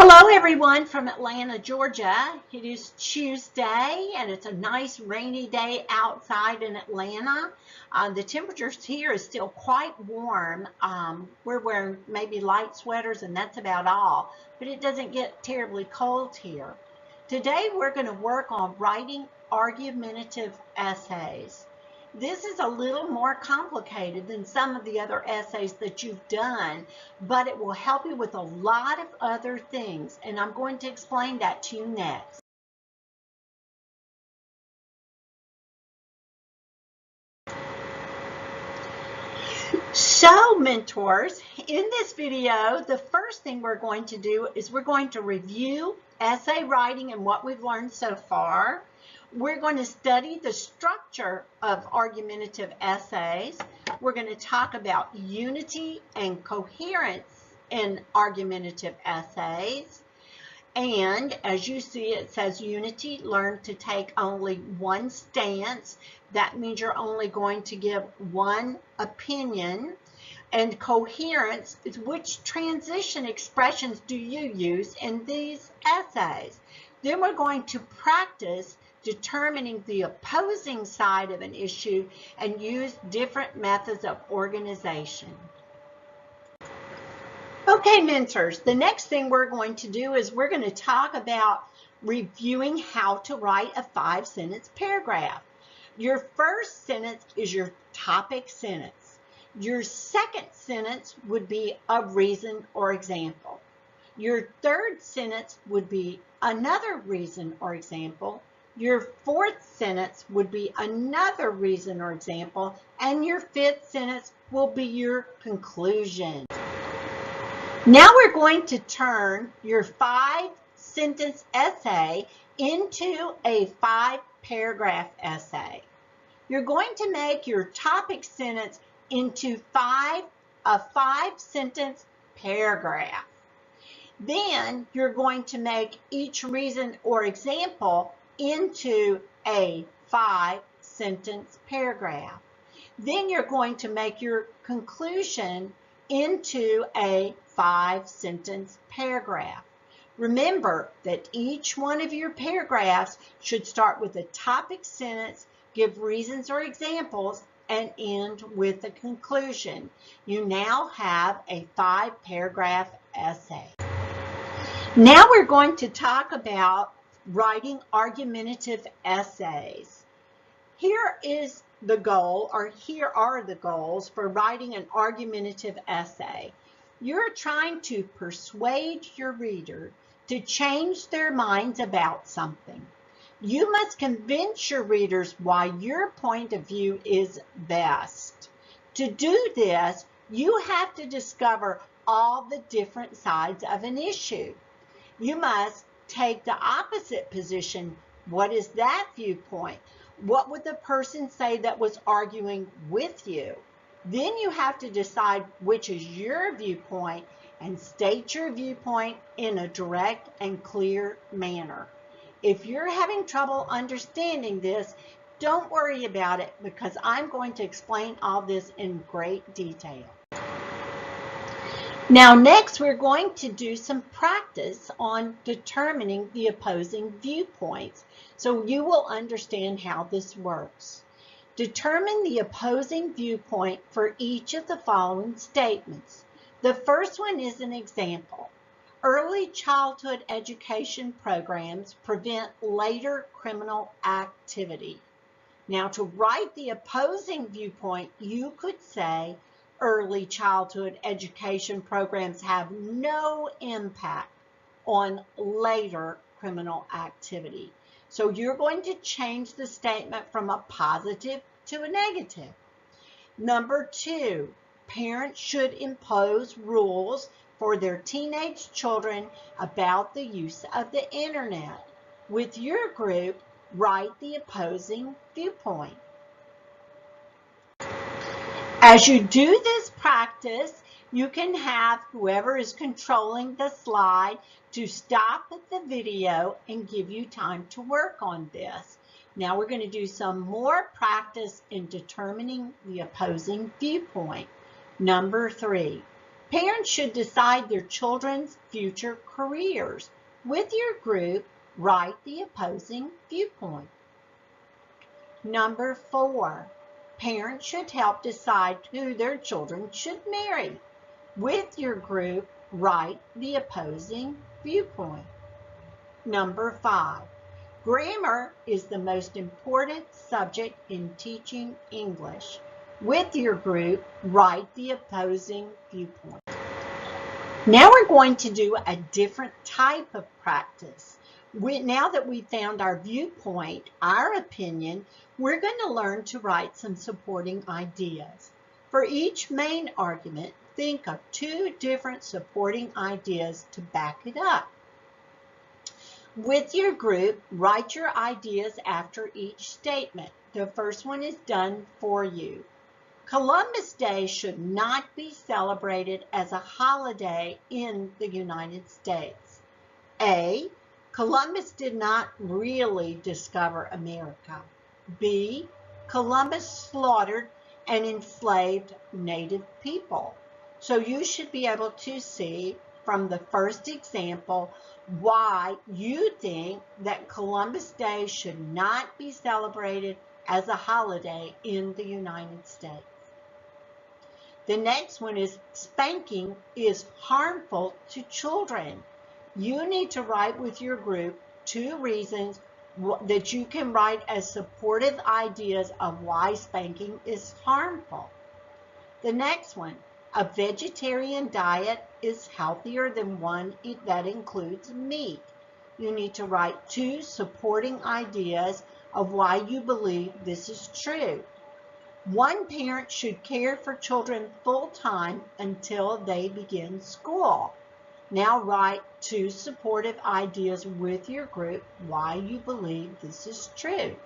Hello everyone from Atlanta, Georgia. It is Tuesday and it's a nice rainy day outside in Atlanta. The temperatures here is still quite warm. We're wearing maybe light sweaters and that's about all, but it doesn't get terribly cold here. Today we're going to work on writing argumentative essays. This is a little more complicated than some of the other essays that you've done, but it will help you with a lot of other things, and I'm going to explain that to you next. So, mentors, in this video, the first thing we're going to do is we're going to review essay writing and what we've learned so far. We're going to study the structure of argumentative essays. We're going to talk about unity and coherence in argumentative essays. And as you see, it says unity, learn to take only one stance. That means you're only going to give one opinion. And coherence is which transition expressions do you use in these essays. Then we're going to practice determining the opposing side of an issue and use different methods of organization. Okay, mentors, the next thing we're going to do is we're going to talk about reviewing how to write a 5-sentence paragraph. Your first sentence is your topic sentence. Your second sentence would be a reason or example. Your third sentence would be another reason or example. Your fourth sentence would be another reason or example, and your fifth sentence will be your conclusion. Now we're going to turn your 5-sentence essay into a 5-paragraph essay. You're going to make your topic sentence into a 5-sentence paragraph. Then you're going to make each reason or example into a 5-sentence paragraph. Then you're going to make your conclusion into a 5-sentence paragraph. Remember that each one of your paragraphs should start with a topic sentence, give reasons or examples, and end with a conclusion. You now have a 5-paragraph essay. Now we're going to talk about writing argumentative essays. Here is the goal, or here are the goals for writing an argumentative essay. You're trying to persuade your reader to change their minds about something. You must convince your readers why your point of view is best. To do this, you have to discover all the different sides of an issue. You must take the opposite position. What is that viewpoint? What would the person say that was arguing with you? Then you have to decide which is your viewpoint and state your viewpoint in a direct and clear manner. If you're having trouble understanding this, don't worry about it because I'm going to explain all this in great detail. Now next we're going to do some practice on determining the opposing viewpoints so you will understand how this works. Determine the opposing viewpoint for each of the following statements. The first one is an example. Early childhood education programs prevent later criminal activity. Now to write the opposing viewpoint, you could say, early childhood education programs have no impact on later criminal activity. So you're going to change the statement from a positive to a negative. Number 2, parents should impose rules for their teenage children about the use of the internet. With your group, write the opposing viewpoint. As you do this practice, you can have whoever is controlling the slide to stop the video and give you time to work on this. Now we're going to do some more practice in determining the opposing viewpoint. Number 3, Parents should decide their children's future careers. With your group, write the opposing viewpoint. Number 4, parents should help decide who their children should marry. With your group, write the opposing viewpoint. Number 5, grammar is the most important subject in teaching English. With your group, write the opposing viewpoint. Now we're going to do a different type of practice. Now that we found our viewpoint, our opinion, we're going to learn to write some supporting ideas. For each main argument, think of 2 different supporting ideas to back it up. With your group, write your ideas after each statement. The first one is done for you. Columbus Day should not be celebrated as a holiday in the United States. A, Columbus did not really discover America. B, Columbus slaughtered and enslaved native people. So you should be able to see from the first example why you think that Columbus Day should not be celebrated as a holiday in the United States. The next one is spanking is harmful to children. You need to write with your group 2 reasons that you can write as supportive ideas of why spanking is harmful. The next one, a vegetarian diet is healthier than one that includes meat. You need to write 2 supporting ideas of why you believe this is true. One parent should care for children full-time until they begin school. Now write 2 supportive ideas with your group why you believe this is true.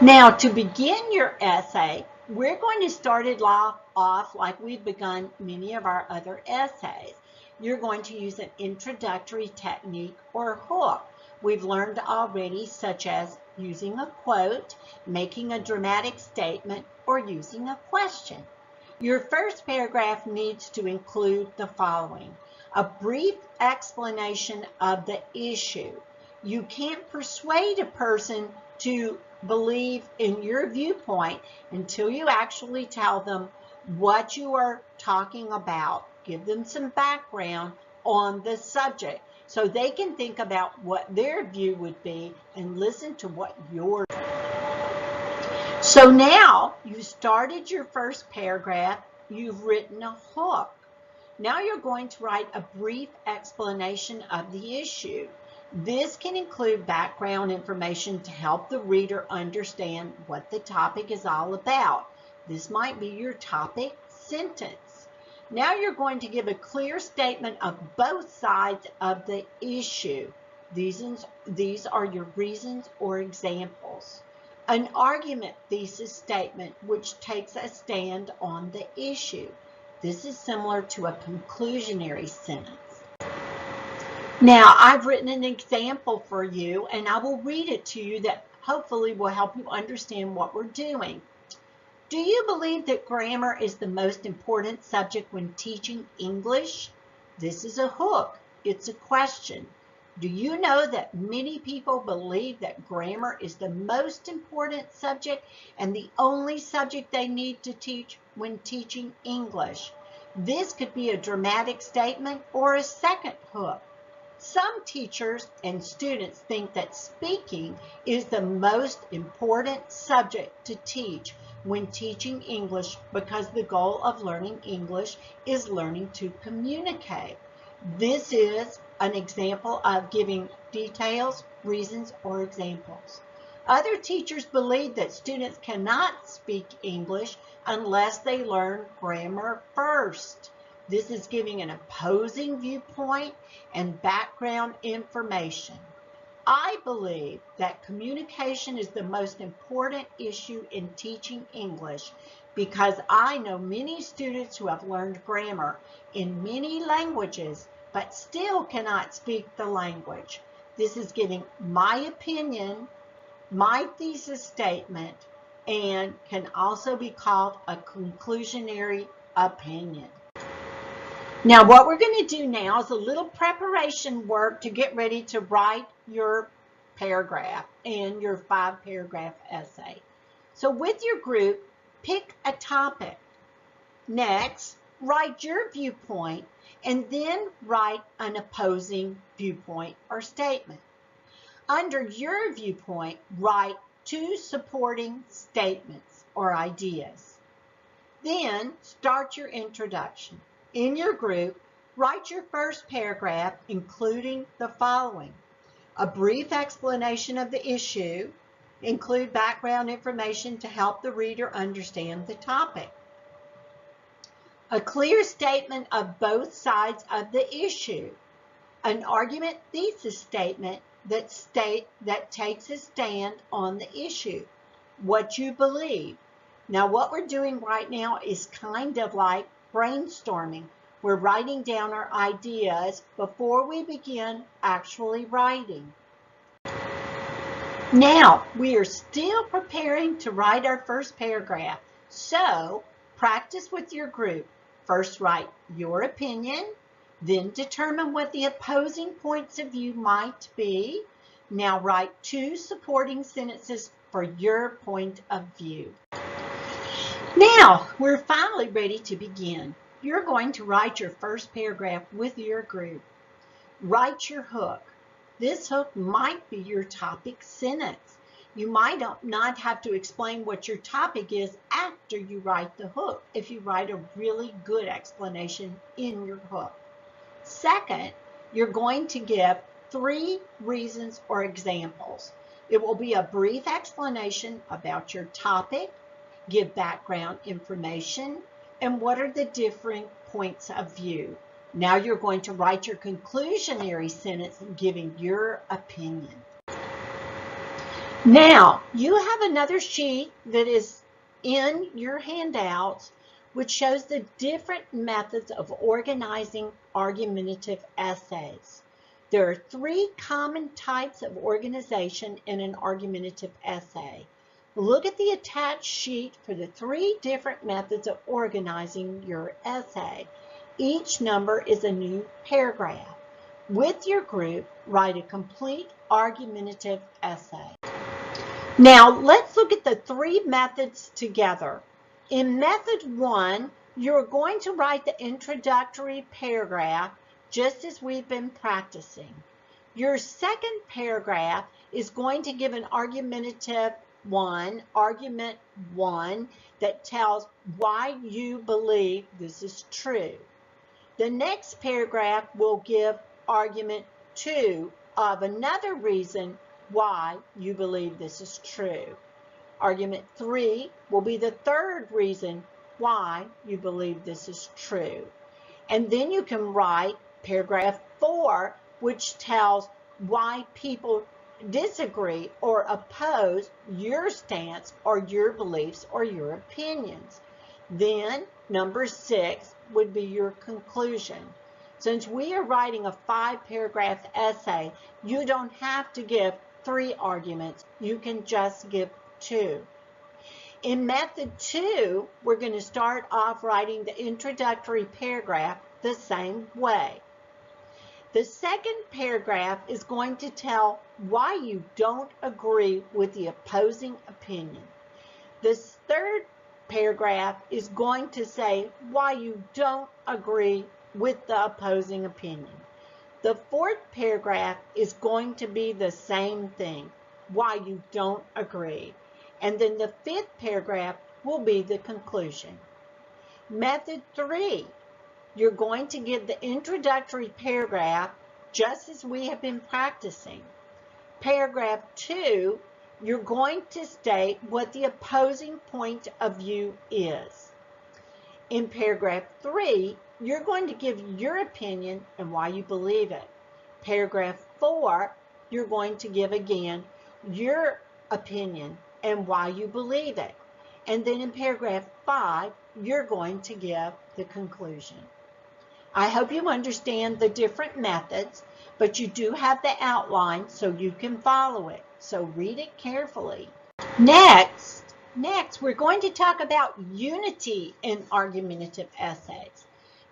Now to begin your essay, we're going to start it off like we've begun many of our other essays. You're going to use an introductory technique or hook. We've learned already, such as using a quote, making a dramatic statement, or using a question. Your first paragraph needs to include the following: a brief explanation of the issue. You can't persuade a person to believe in your viewpoint until you actually tell them what you are talking about. Give them some background on the subject so they can think about what their view would be and listen to what yours is. So now you started your first paragraph, you've written a hook. Now you're going to write a brief explanation of the issue. This can include background information to help the reader understand what the topic is all about. This might be your topic sentence. Now you're going to give a clear statement of both sides of the issue. These are your reasons or examples. An argument thesis statement which takes a stand on the issue. This is similar to a conclusionary sentence. Now, I've written an example for you, and I will read it to you that hopefully will help you understand what we're doing. Do you believe that grammar is the most important subject when teaching English? This is a hook. It's a question. Do you know that many people believe that grammar is the most important subject and the only subject they need to teach when teaching English? This could be a dramatic statement or a second hook. Some teachers and students think that speaking is the most important subject to teach when teaching English because the goal of learning English is learning to communicate. This is an example of giving details, reasons, or examples. Other teachers believe that students cannot speak English unless they learn grammar first. This is giving an opposing viewpoint and background information. I believe that communication is the most important issue in teaching English because I know many students who have learned grammar in many languages but still cannot speak the language. This is giving my opinion, my thesis statement, and can also be called a conclusionary opinion. Now, what we're going to do now is a little preparation work to get ready to write your paragraph and your 5-paragraph essay. So with your group, pick a topic. Next, write your viewpoint and then write an opposing viewpoint or statement. Under your viewpoint, write 2 supporting statements or ideas. Then start your introduction. In your group, write your first paragraph, including the following: a brief explanation of the issue, include background information to help the reader understand the topic. A clear statement of both sides of the issue. An argument thesis statement that takes a stand on the issue. What you believe. Now, what we're doing right now is kind of like brainstorming. We're writing down our ideas before we begin actually writing. Now, we are still preparing to write our first paragraph, so practice with your group. First, write your opinion, then determine what the opposing points of view might be. Now, write 2 supporting sentences for your point of view. Now, we're finally ready to begin. You're going to write your first paragraph with your group. Write your hook. This hook might be your topic sentence. You might not have to explain what your topic is after you write the hook if you write a really good explanation in your hook. Second, you're going to give 3 reasons or examples. It will be a brief explanation about your topic, give background information, and what are the different points of view. Now you're going to write your conclusionary sentence giving your opinion. Now, you have another sheet that is in your handouts which shows the different methods of organizing argumentative essays. There are 3 common types of organization in an argumentative essay. Look at the attached sheet for the 3 different methods of organizing your essay. Each number is a new paragraph. With your group, write a complete argumentative essay. Now, let's look at the 3 methods together. In method 1, you're going to write the introductory paragraph just as we've been practicing. Your second paragraph is going to give an argumentative argument 1, that tells why you believe this is true. The next paragraph will give argument 2 of another reason why you believe this is true. Argument 3 will be the third reason why you believe this is true. And then you can write paragraph 4, which tells why people disagree or oppose your stance or your beliefs or your opinions. Then number 6 would be your conclusion. Since we are writing a 5-paragraph essay, you don't have to give 3 arguments. You can just give 2. In method 2, we're going to start off writing the introductory paragraph the same way. The second paragraph is going to tell why you don't agree with the opposing opinion. This third paragraph is going to say why you don't agree with the opposing opinion. The fourth paragraph is going to be the same thing, why you don't agree. And then the 5th paragraph will be the conclusion. Method 3, you're going to give the introductory paragraph just as we have been practicing. Paragraph 2, you're going to state what the opposing point of view is. In paragraph 3, you're going to give your opinion and why you believe it. Paragraph 4, you're going to give again your opinion and why you believe it. And then in paragraph 5, you're going to give the conclusion. I hope you understand the different methods, but you do have the outline so you can follow it. So read it carefully. Next, we're going to talk about unity in argumentative essays.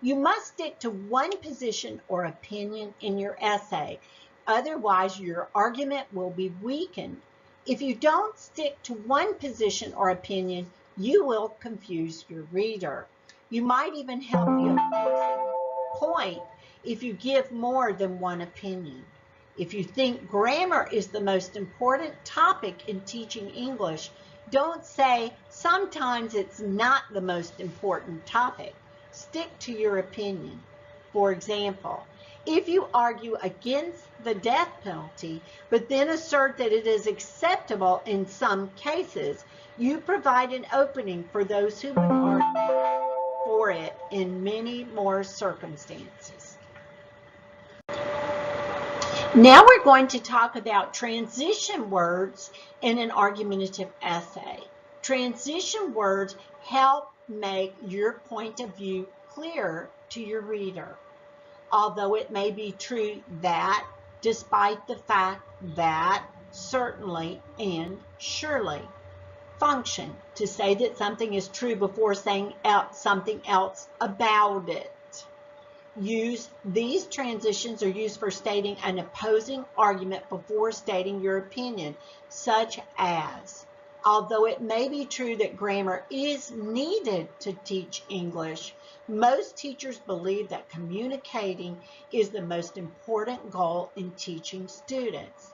You must stick to one position or opinion in your essay. Otherwise, your argument will be weakened. If you don't stick to one position or opinion, you will confuse your reader. You might even help the opposing point if you give more than one opinion. If you think grammar is the most important topic in teaching English, don't say sometimes it's not the most important topic. Stick to your opinion. For example, if you argue against the death penalty, but then assert that it is acceptable in some cases, you provide an opening for those who would argue for it in many more circumstances. Now we're going to talk about transition words in an argumentative essay. Transition words help make your point of view clear to your reader. Although it may be true that, despite the fact that, certainly, and surely. Function, to say that something is true before saying something else about it. These transitions are used for stating an opposing argument before stating your opinion, such as, although it may be true that grammar is needed to teach English, most teachers believe that communicating is the most important goal in teaching students.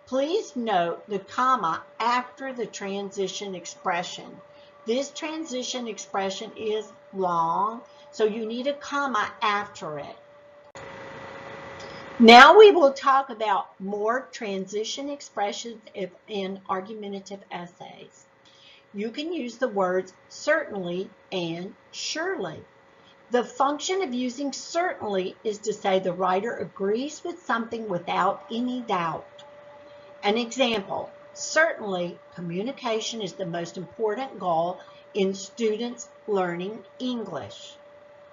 Please note the comma after the transition expression. This transition expression is long, so you need a comma after it. Now we will talk about more transition expressions in argumentative essays. You can use the words certainly and surely. The function of using certainly is to say the writer agrees with something without any doubt. An example, certainly communication is the most important goal in students learning English.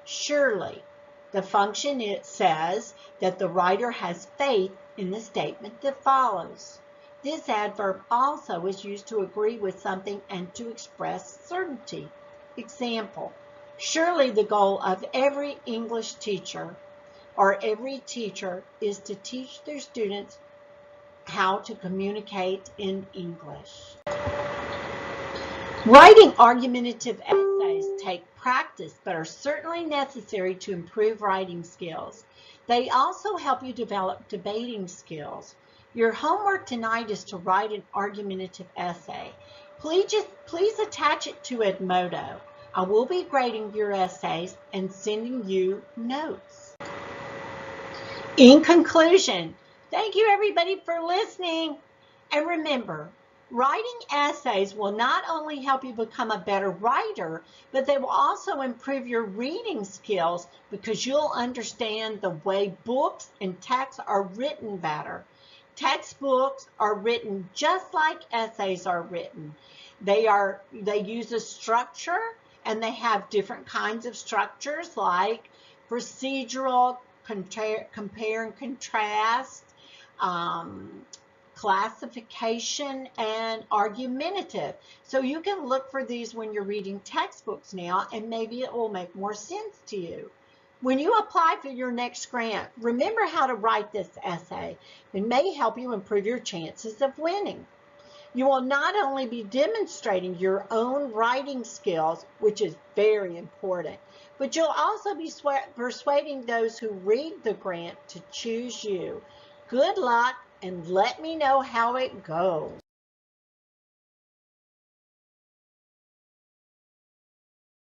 Surely, the function says that the writer has faith in the statement that follows. This adverb also is used to agree with something and to express certainty. Example, surely the goal of every English teacher or every teacher is to teach their students how to communicate in English. Writing argumentative essays take practice but are certainly necessary to improve writing skills. They also help you develop debating skills. Your homework tonight is to write an argumentative essay. Please attach it to Edmodo. I will be grading your essays and sending you notes. In conclusion, thank you everybody for listening. And remember, writing essays will not only help you become a better writer, but they will also improve your reading skills because you'll understand the way books and texts are written better. Textbooks are written just like essays are written. They use a structure, and they have different kinds of structures like procedural, compare and contrast, classification, and argumentative. So you can look for these when you're reading textbooks now, and maybe it will make more sense to you. When you apply for your next grant, remember how to write this essay. It may help you improve your chances of winning. You will not only be demonstrating your own writing skills, which is very important, but you'll also be persuading those who read the grant to choose you. Good luck, and let me know how it goes.